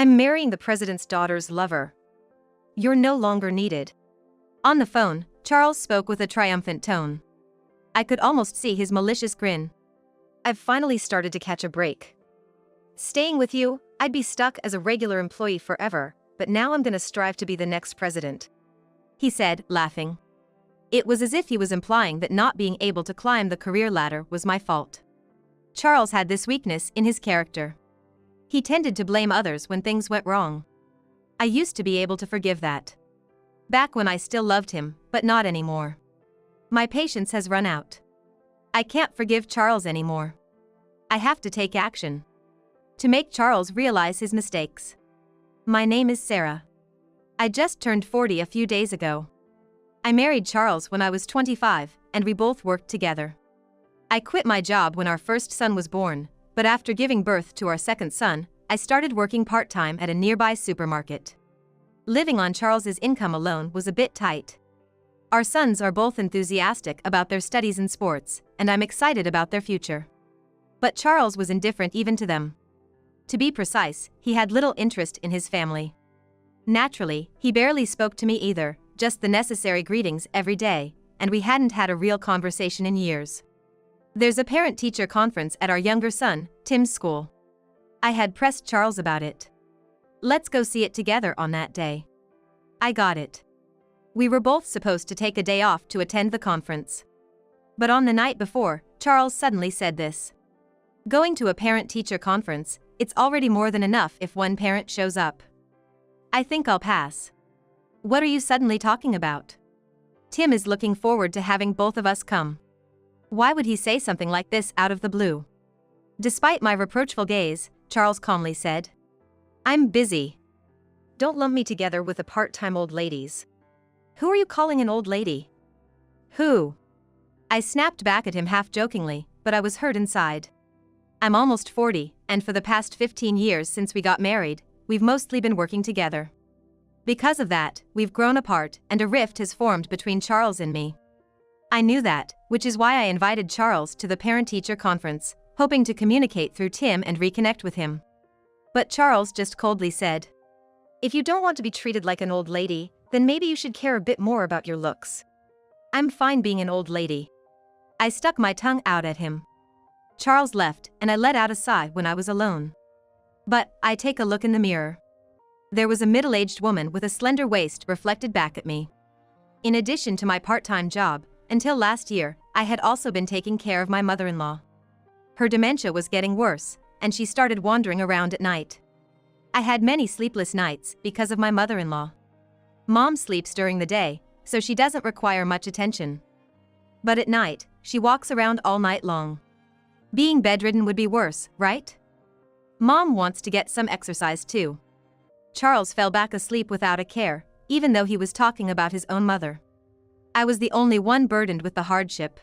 I'm marrying the president's daughter's lover. You're no longer needed. On the phone, Charles spoke with a triumphant tone. I could almost see his malicious grin. I've finally started to catch a break. Staying with you, I'd be stuck as a regular employee forever, but now I'm gonna strive to be the next president. He said, laughing. It was as if he was implying that not being able to climb the career ladder was my fault. Charles had this weakness in his character. He tended to blame others when things went wrong. I used to be able to forgive that. Back when I still loved him, but not anymore. My patience has run out. I can't forgive Charles anymore. I have to take action. To make Charles realize his mistakes. My name is Sarah. I just turned 40 a few days ago. I married Charles when I was 25, and we both worked together. I quit my job when our first son was born, but after giving birth to our second son, I started working part-time at a nearby supermarket. Living on Charles's income alone was a bit tight. Our sons are both enthusiastic about their studies and sports, and I'm excited about their future. But Charles was indifferent even to them. To be precise, he had little interest in his family. Naturally, he barely spoke to me either, just the necessary greetings every day, and we hadn't had a real conversation in years. There's a parent-teacher conference at our younger son, Tim's school. I had pressed Charles about it. Let's go see it together on that day. I got it. We were both supposed to take a day off to attend the conference. But on the night before, Charles suddenly said this. Going to a parent-teacher conference, it's already more than enough if one parent shows up. I think I'll pass. What are you suddenly talking about? Tim is looking forward to having both of us come. Why would he say something like this out of the blue? Despite my reproachful gaze, Charles calmly said, I'm busy. Don't lump me together with the part-time old ladies. Who are you calling an old lady? Who? I snapped back at him half-jokingly, but I was hurt inside. I'm almost 40, and for the past 15 years since we got married, we've mostly been working together. Because of that, we've grown apart, and a rift has formed between Charles and me. I knew that, which is why I invited Charles to the parent-teacher conference, hoping to communicate through Tim and reconnect with him. But Charles just coldly said, If you don't want to be treated like an old lady, then maybe you should care a bit more about your looks. I'm fine being an old lady. I stuck my tongue out at him. Charles left, and I let out a sigh when I was alone. But I take a look in the mirror. There was a middle-aged woman with a slender waist reflected back at me. In addition to my part-time job, until last year, I had also been taking care of my mother-in-law. Her dementia was getting worse, and she started wandering around at night. I had many sleepless nights because of my mother-in-law. Mom sleeps during the day, so she doesn't require much attention. But at night, she walks around all night long. Being bedridden would be worse, right? Mom wants to get some exercise too. Charles fell back asleep without a care, even though he was talking about his own mother. I was the only one burdened with the hardship.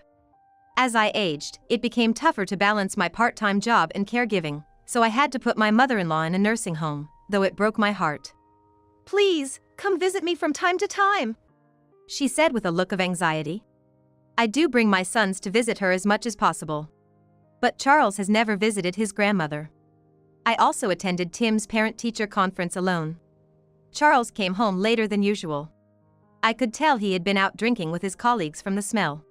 As I aged, it became tougher to balance my part-time job and caregiving, so I had to put my mother-in-law in a nursing home, though it broke my heart. Please, come visit me from time to time, she said with a look of anxiety. I do bring my sons to visit her as much as possible. But Charles has never visited his grandmother. I also attended Tim's parent-teacher conference alone. Charles came home later than usual. I could tell he had been out drinking with his colleagues from the smell.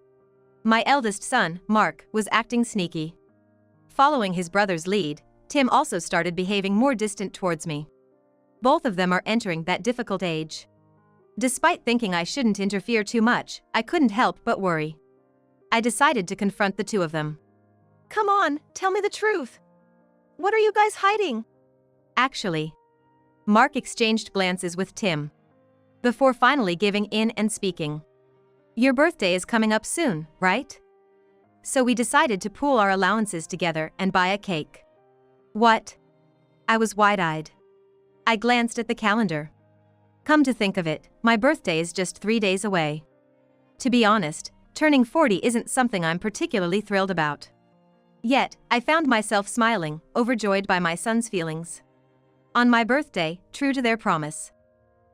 My eldest son, Mark, was acting sneaky. Following his brother's lead, Tim also started behaving more distant towards me. Both of them are entering that difficult age. Despite thinking I shouldn't interfere too much, I couldn't help but worry. I decided to confront the two of them. Come on, tell me the truth. What are you guys hiding? Actually, Mark exchanged glances with Tim, before finally giving in and speaking. Your birthday is coming up soon, right? So we decided to pool our allowances together and buy a cake. What? I was wide-eyed. I glanced at the calendar. Come to think of it, my birthday is just 3 days away. To be honest, turning 40 isn't something I'm particularly thrilled about. Yet, I found myself smiling, overjoyed by my son's feelings. On my birthday, true to their promise,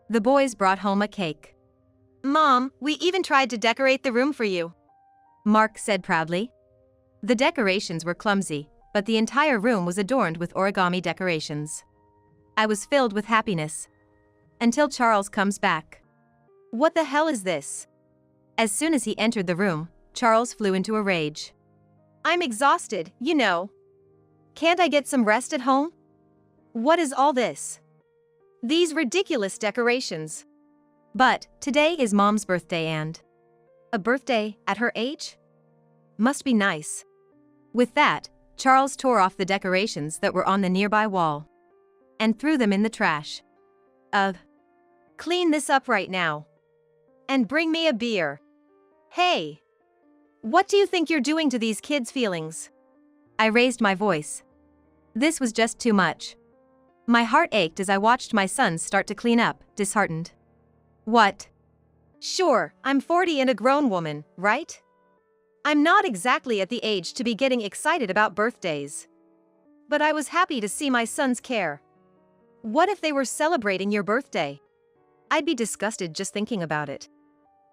the boys brought home a cake. Mom, we even tried to decorate the room for you, Mark said proudly. The decorations were clumsy, but the entire room was adorned with origami decorations. I was filled with happiness. Until Charles comes back. What the hell is this? As soon as he entered the room, Charles flew into a rage. I'm exhausted, you know. Can't I get some rest at home? What is all this? These ridiculous decorations. But today is Mom's birthday and a birthday at her age? Must be nice. With that, Charles tore off the decorations that were on the nearby wall and threw them in the trash. Clean this up right now. And bring me a beer. Hey! What do you think you're doing to these kids' feelings? I raised my voice. This was just too much. My heart ached as I watched my sons start to clean up, disheartened. What? Sure, I'm 40 and a grown woman, right? I'm not exactly at the age to be getting excited about birthdays. But I was happy to see my sons care. What if they were celebrating your birthday? I'd be disgusted just thinking about it.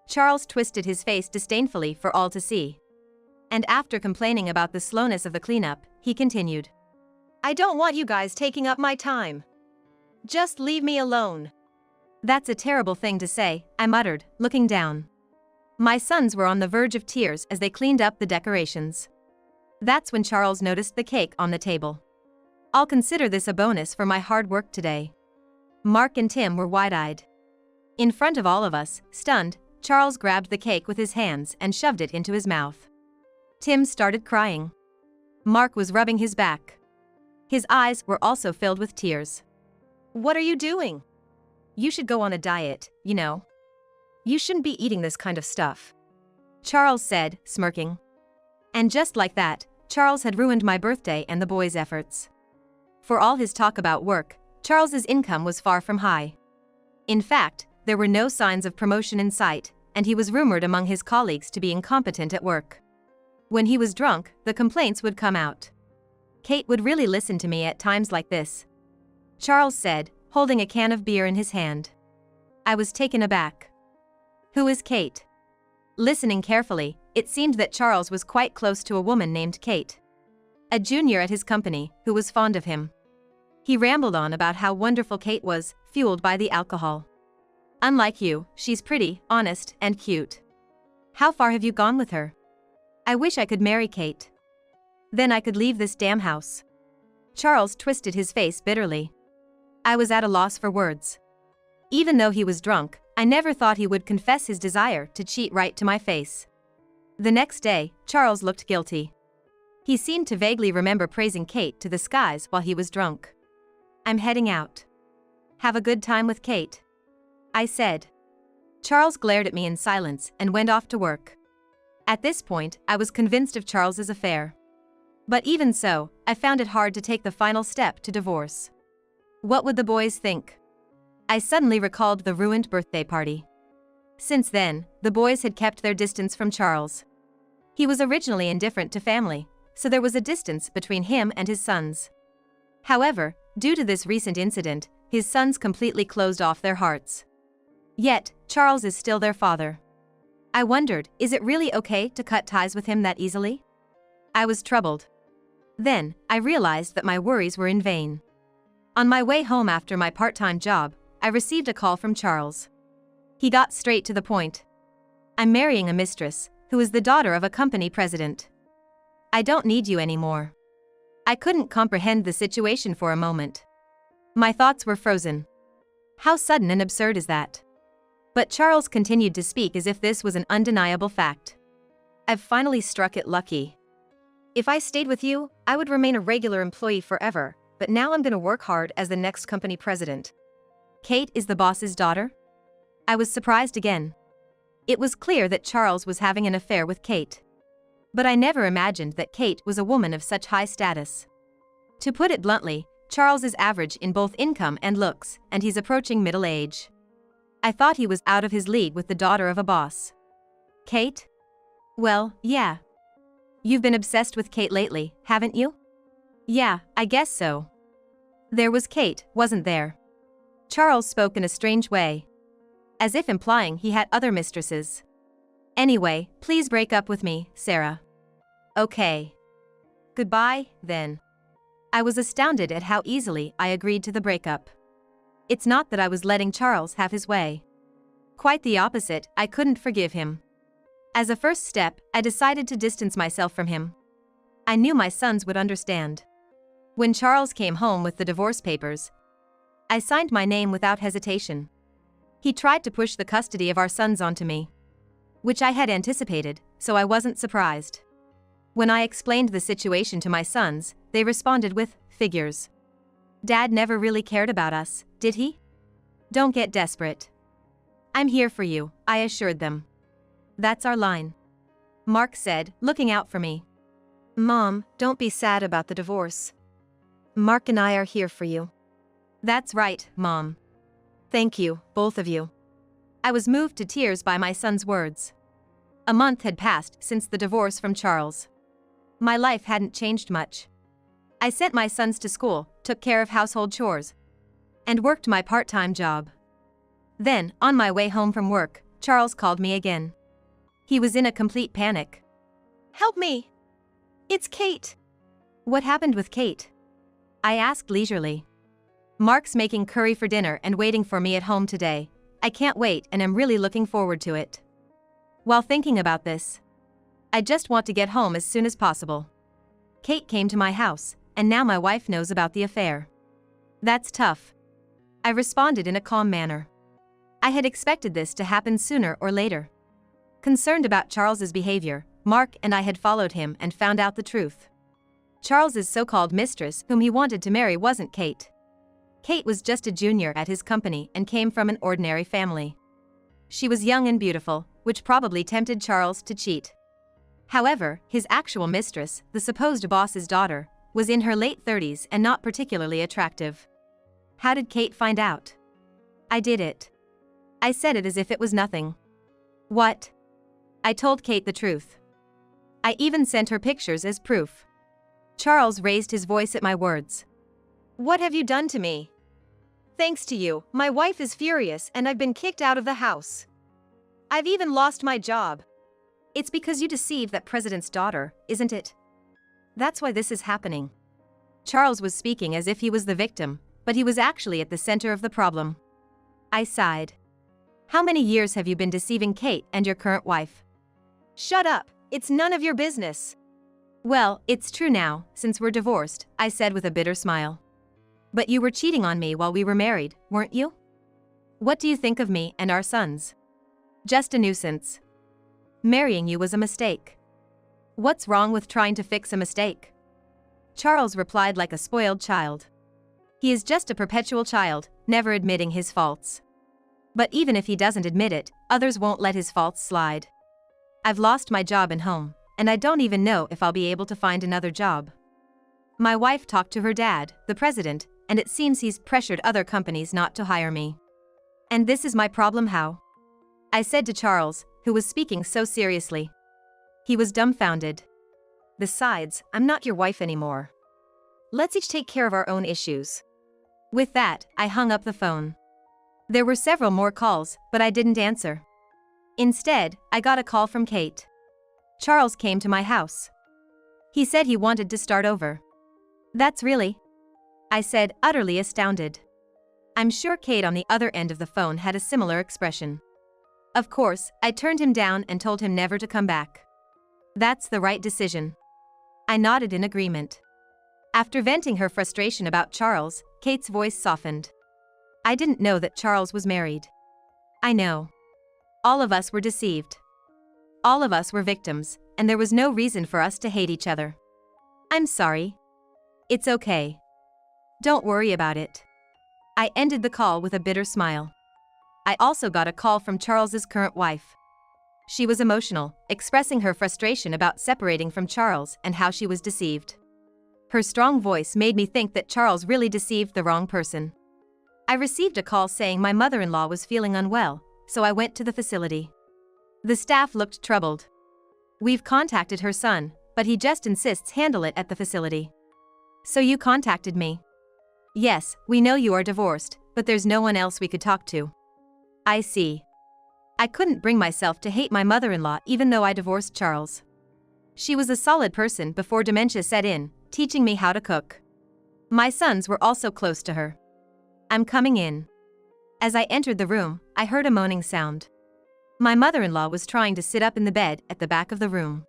Charles twisted his face disdainfully for all to see. And after complaining about the slowness of the cleanup, he continued. I don't want you guys taking up my time. Just leave me alone. That's a terrible thing to say, I muttered, looking down. My sons were on the verge of tears as they cleaned up the decorations. That's when Charles noticed the cake on the table. I'll consider this a bonus for my hard work today. Mark and Tim were wide-eyed. In front of all of us, stunned, Charles grabbed the cake with his hands and shoved it into his mouth. Tim started crying. Mark was rubbing his back. His eyes were also filled with tears. What are you doing? You should go on a diet, you know. You shouldn't be eating this kind of stuff. Charles said, smirking. And just like that, Charles had ruined my birthday and the boys' efforts. For all his talk about work, Charles's income was far from high. In fact, there were no signs of promotion in sight, and he was rumored among his colleagues to be incompetent at work. When he was drunk, the complaints would come out. Kate would really listen to me at times like this, Charles said, holding a can of beer in his hand. I was taken aback. Who is Kate? Listening carefully, it seemed that Charles was quite close to a woman named Kate, a junior at his company, who was fond of him. He rambled on about how wonderful Kate was, fueled by the alcohol. Unlike you, she's pretty, honest, and cute. How far have you gone with her? I wish I could marry Kate. Then I could leave this damn house. Charles twisted his face bitterly. I was at a loss for words. Even though he was drunk, I never thought he would confess his desire to cheat right to my face. The next day, Charles looked guilty. He seemed to vaguely remember praising Kate to the skies while he was drunk. I'm heading out. Have a good time with Kate, I said. Charles glared at me in silence and went off to work. At this point, I was convinced of Charles's affair. But even so, I found it hard to take the final step to divorce. What would the boys think? I suddenly recalled the ruined birthday party. Since then, the boys had kept their distance from Charles. He was originally indifferent to family, so there was a distance between him and his sons. However, due to this recent incident, his sons completely closed off their hearts. Yet, Charles is still their father. I wondered, is it really okay to cut ties with him that easily? I was troubled. Then, I realized that my worries were in vain. On my way home after my part-time job, I received a call from Charles. He got straight to the point. I'm marrying a mistress, who is the daughter of a company president. I don't need you anymore. I couldn't comprehend the situation for a moment. My thoughts were frozen. How sudden and absurd is that? But Charles continued to speak as if this was an undeniable fact. I've finally struck it lucky. If I stayed with you, I would remain a regular employee forever, but now I'm gonna work hard as the next company president. Kate is the boss's daughter? I was surprised again. It was clear that Charles was having an affair with Kate. But I never imagined that Kate was a woman of such high status. To put it bluntly, Charles is average in both income and looks, and he's approaching middle age. I thought he was out of his league with the daughter of a boss. Kate? Well, yeah. You've been obsessed with Kate lately, haven't you? Yeah, I guess so. There was Kate, wasn't there? Charles spoke in a strange way, as if implying he had other mistresses. Anyway, please break up with me, Sarah. Okay. Goodbye, then. I was astounded at how easily I agreed to the breakup. It's not that I was letting Charles have his way. Quite the opposite, I couldn't forgive him. As a first step, I decided to distance myself from him. I knew my sons would understand. When Charles came home with the divorce papers, I signed my name without hesitation. He tried to push the custody of our sons onto me, which I had anticipated, so I wasn't surprised. When I explained the situation to my sons, they responded with figures. Dad never really cared about us, did he? Don't get desperate. I'm here for you, I assured them. That's our line. Mark said, looking out for me. Mom, don't be sad about the divorce. Mark and I are here for you. That's right, Mom. Thank you, both of you. I was moved to tears by my son's words. A month had passed since the divorce from Charles. My life hadn't changed much. I sent my sons to school, took care of household chores, and worked my part-time job. Then, on my way home from work, Charles called me again. He was in a complete panic. Help me! It's Kate! What happened with Kate? I asked leisurely. Mark's making curry for dinner and waiting for me at home today. I can't wait and am really looking forward to it. While thinking about this, I just want to get home as soon as possible. Kate came to my house, and now my wife knows about the affair. That's tough. I responded in a calm manner. I had expected this to happen sooner or later. Concerned about Charles's behavior, Mark and I had followed him and found out the truth. Charles's so-called mistress whom he wanted to marry wasn't Kate. Kate was just a junior at his company and came from an ordinary family. She was young and beautiful, which probably tempted Charles to cheat. However, his actual mistress, the supposed boss's daughter, was in her late 30s and not particularly attractive. How did Kate find out? I did it. I said it as if it was nothing. What? I told Kate the truth. I even sent her pictures as proof. Charles raised his voice at my words. What have you done to me? Thanks to you, my wife is furious and I've been kicked out of the house. I've even lost my job. It's because you deceived that president's daughter, isn't it? That's why this is happening. Charles was speaking as if he was the victim, but he was actually at the center of the problem. I sighed. How many years have you been deceiving Kate and your current wife? Shut up, it's none of your business. Well, it's true now, since we're divorced, I said with a bitter smile. But you were cheating on me while we were married, weren't you? What do you think of me and our sons? Just a nuisance. Marrying you was a mistake. What's wrong with trying to fix a mistake? Charles replied like a spoiled child. He is just a perpetual child, never admitting his faults. But even if he doesn't admit it, others won't let his faults slide. I've lost my job and home, and I don't even know if I'll be able to find another job. My wife talked to her dad, the president, and it seems he's pressured other companies not to hire me. And this is my problem how? I said to Charles, who was speaking so seriously. He was dumbfounded. Besides, I'm not your wife anymore. Let's each take care of our own issues. With that, I hung up the phone. There were several more calls, but I didn't answer. Instead, I got a call from Kate. Charles came to my house. He said he wanted to start over. That's really? I said, utterly astounded. I'm sure Kate on the other end of the phone had a similar expression. Of course, I turned him down and told him never to come back. That's the right decision. I nodded in agreement. After venting her frustration about Charles, Kate's voice softened. I didn't know that Charles was married. I know. All of us were deceived. All of us were victims, and there was no reason for us to hate each other. I'm sorry. It's okay. Don't worry about it. I ended the call with a bitter smile. I also got a call from Charles's current wife. She was emotional, expressing her frustration about separating from Charles and how she was deceived. Her strong voice made me think that Charles really deceived the wrong person. I received a call saying my mother-in-law was feeling unwell, so I went to the facility. The staff looked troubled. We've contacted her son, but he just insists handle it at the facility. So you contacted me? Yes, we know you are divorced, but there's no one else we could talk to. I see. I couldn't bring myself to hate my mother-in-law even though I divorced Charles. She was a solid person before dementia set in, teaching me how to cook. My sons were also close to her. I'm coming in. As I entered the room, I heard a moaning sound. My mother-in-law was trying to sit up in the bed at the back of the room.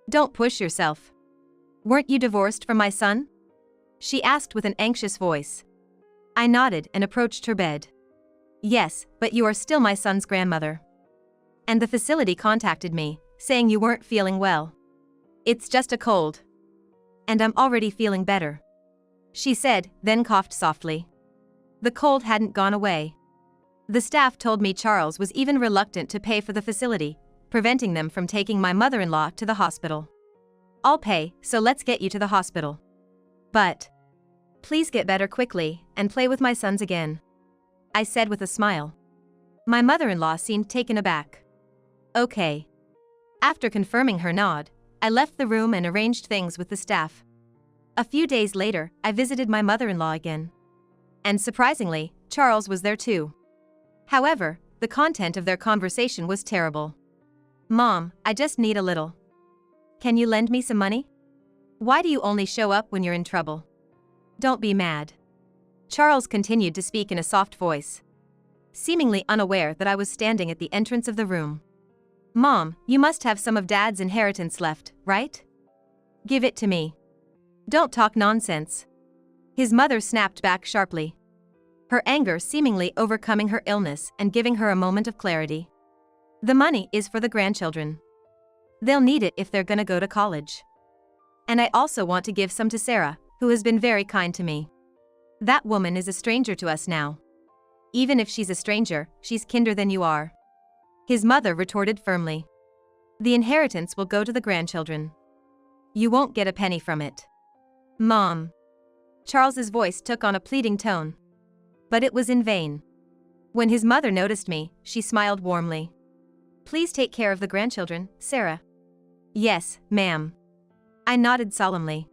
Don't push yourself. Weren't you divorced from my son? She asked with an anxious voice. I nodded and approached her bed. Yes, but you are still my son's grandmother. And the facility contacted me, saying you weren't feeling well. It's just a cold. And I'm already feeling better, she said, then coughed softly. The cold hadn't gone away. The staff told me Charles was even reluctant to pay for the facility, preventing them from taking my mother-in-law to the hospital. I'll pay, so let's get you to the hospital. But please get better quickly and play with my sons again, I said with a smile. My mother-in-law seemed taken aback. Okay. After confirming her nod, I left the room and arranged things with the staff. A few days later, I visited my mother-in-law again. And surprisingly, Charles was there too. However, the content of their conversation was terrible. Mom, I just need a little. Can you lend me some money? Why do you only show up when you're in trouble? Don't be mad. Charles continued to speak in a soft voice, seemingly unaware that I was standing at the entrance of the room. Mom, you must have some of Dad's inheritance left, right? Give it to me. Don't talk nonsense. His mother snapped back sharply, her anger seemingly overcoming her illness and giving her a moment of clarity. The money is for the grandchildren. They'll need it if they're gonna go to college. And I also want to give some to Sarah, who has been very kind to me. That woman is a stranger to us now. Even if she's a stranger, she's kinder than you are. His mother retorted firmly. The inheritance will go to the grandchildren. You won't get a penny from it. Mom. Charles's voice took on a pleading tone. But it was in vain. When his mother noticed me, she smiled warmly. Please take care of the grandchildren, Sarah. Yes, ma'am. I nodded solemnly.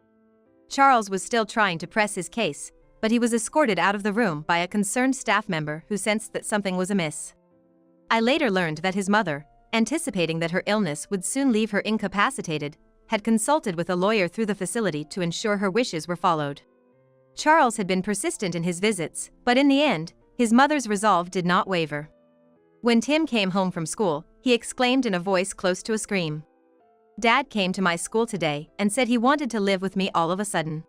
Charles was still trying to press his case, but he was escorted out of the room by a concerned staff member who sensed that something was amiss. I later learned that his mother, anticipating that her illness would soon leave her incapacitated, had consulted with a lawyer through the facility to ensure her wishes were followed. Charles had been persistent in his visits, but in the end, his mother's resolve did not waver. When Tim came home from school, he exclaimed in a voice close to a scream. Dad came to my school today and said he wanted to live with me all of a sudden.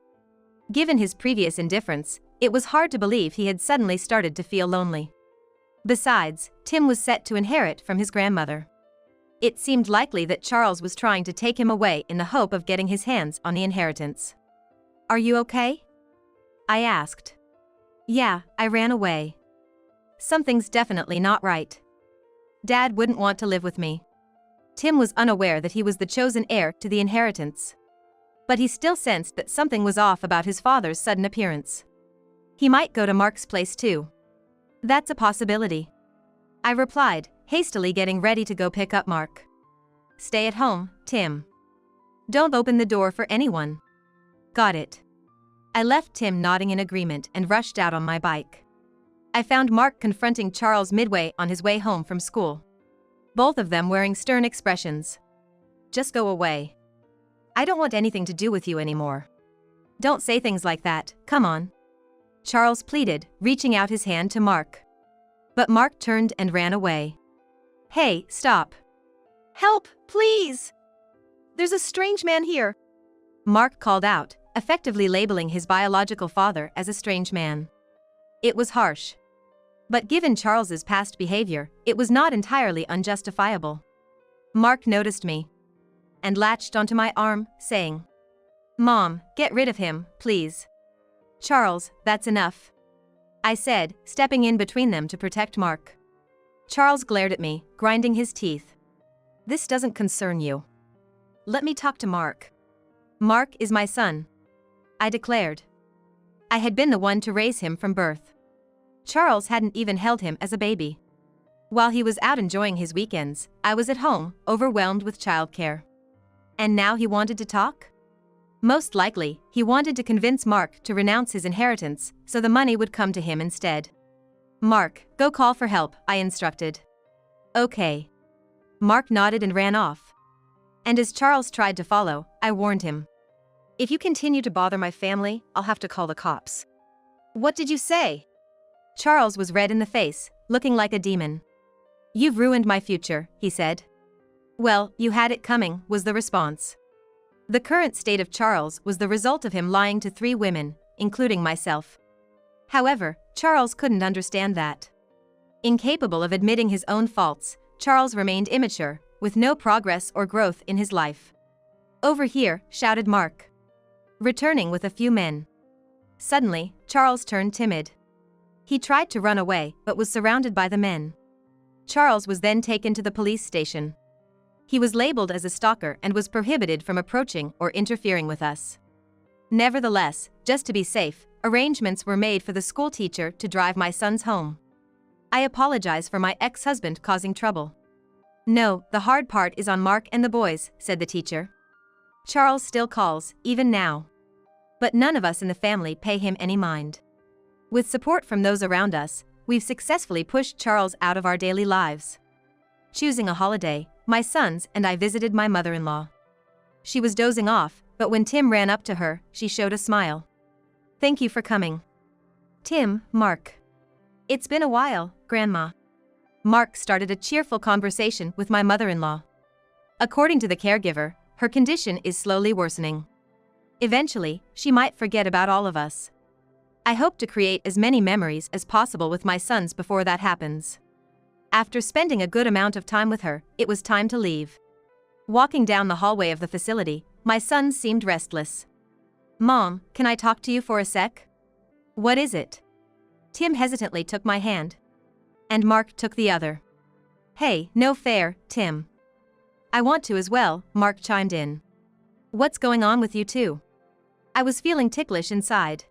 Given his previous indifference, it was hard to believe he had suddenly started to feel lonely. Besides, Tim was set to inherit from his grandmother. It seemed likely that Charles was trying to take him away in the hope of getting his hands on the inheritance. Are you okay? I asked. Yeah, I ran away. Something's definitely not right. Dad wouldn't want to live with me. Tim was unaware that he was the chosen heir to the inheritance. But he still sensed that something was off about his father's sudden appearance. He might go to Mark's place too. That's a possibility, I replied, hastily getting ready to go pick up Mark. Stay at home, Tim. Don't open the door for anyone. Got it. I left Tim nodding in agreement and rushed out on my bike. I found Mark confronting Charles midway on his way home from school. Both of them wearing stern expressions. Just go away. I don't want anything to do with you anymore. Don't say things like that, come on. Charles pleaded, reaching out his hand to Mark. But Mark turned and ran away. Hey, stop. Help, please. There's a strange man here, Mark called out, effectively labeling his biological father as a strange man. It was harsh. But given Charles's past behavior, it was not entirely unjustifiable. Mark noticed me and latched onto my arm, saying, Mom, get rid of him, please. Charles, that's enough, I said, stepping in between them to protect Mark. Charles glared at me, grinding his teeth. This doesn't concern you. Let me talk to Mark. Mark is my son, I declared. I had been the one to raise him from birth. Charles hadn't even held him as a baby. While he was out enjoying his weekends, I was at home, overwhelmed with childcare. And now he wanted to talk? Most likely, he wanted to convince Mark to renounce his inheritance, so the money would come to him instead. Mark, go call for help, I instructed. Okay. Mark nodded and ran off. And as Charles tried to follow, I warned him. If you continue to bother my family, I'll have to call the cops. What did you say? Charles was red in the face, looking like a demon. You've ruined my future, he said. Well, you had it coming, was the response. The current state of Charles was the result of him lying to 3 women, including myself. However, Charles couldn't understand that. Incapable of admitting his own faults, Charles remained immature, with no progress or growth in his life. Over here, shouted Mark, returning with a few men. Suddenly, Charles turned timid. He tried to run away, but was surrounded by the men. Charles was then taken to the police station. He was labeled as a stalker and was prohibited from approaching or interfering with us. Nevertheless, just to be safe, arrangements were made for the school teacher to drive my sons home. I apologize for my ex-husband causing trouble. No, the hard part is on Mark and the boys, said the teacher. Charles still calls, even now. But none of us in the family pay him any mind. With support from those around us, we've successfully pushed Charles out of our daily lives. Choosing a holiday, my sons and I visited my mother-in-law. She was dozing off, but when Tim ran up to her, she showed a smile. Thank you for coming. Tim, Mark. It's been a while, Grandma. Mark started a cheerful conversation with my mother-in-law. According to the caregiver, her condition is slowly worsening. Eventually, she might forget about all of us. I hope to create as many memories as possible with my sons before that happens. After spending a good amount of time with her, it was time to leave. Walking down the hallway of the facility, my sons seemed restless. Mom, can I talk to you for a sec? What is it? Tim hesitantly took my hand. And Mark took the other. Hey, no fair, Tim. I want to as well, Mark chimed in. What's going on with you two? I was feeling ticklish inside.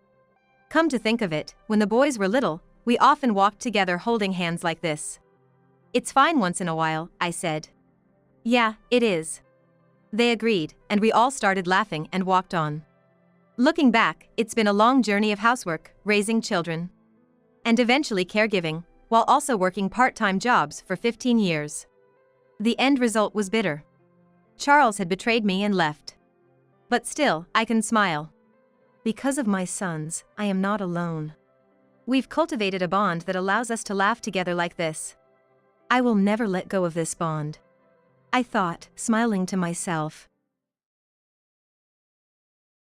Come to think of it, when the boys were little, we often walked together holding hands like this. It's fine once in a while, I said. Yeah, it is. They agreed, and we all started laughing and walked on. Looking back, it's been a long journey of housework, raising children, and eventually caregiving, while also working part-time jobs for 15 years. The end result was bitter. Charles had betrayed me and left. But still, I can smile. Because of my sons, I am not alone. We've cultivated a bond that allows us to laugh together like this. I will never let go of this bond. I thought, smiling to myself.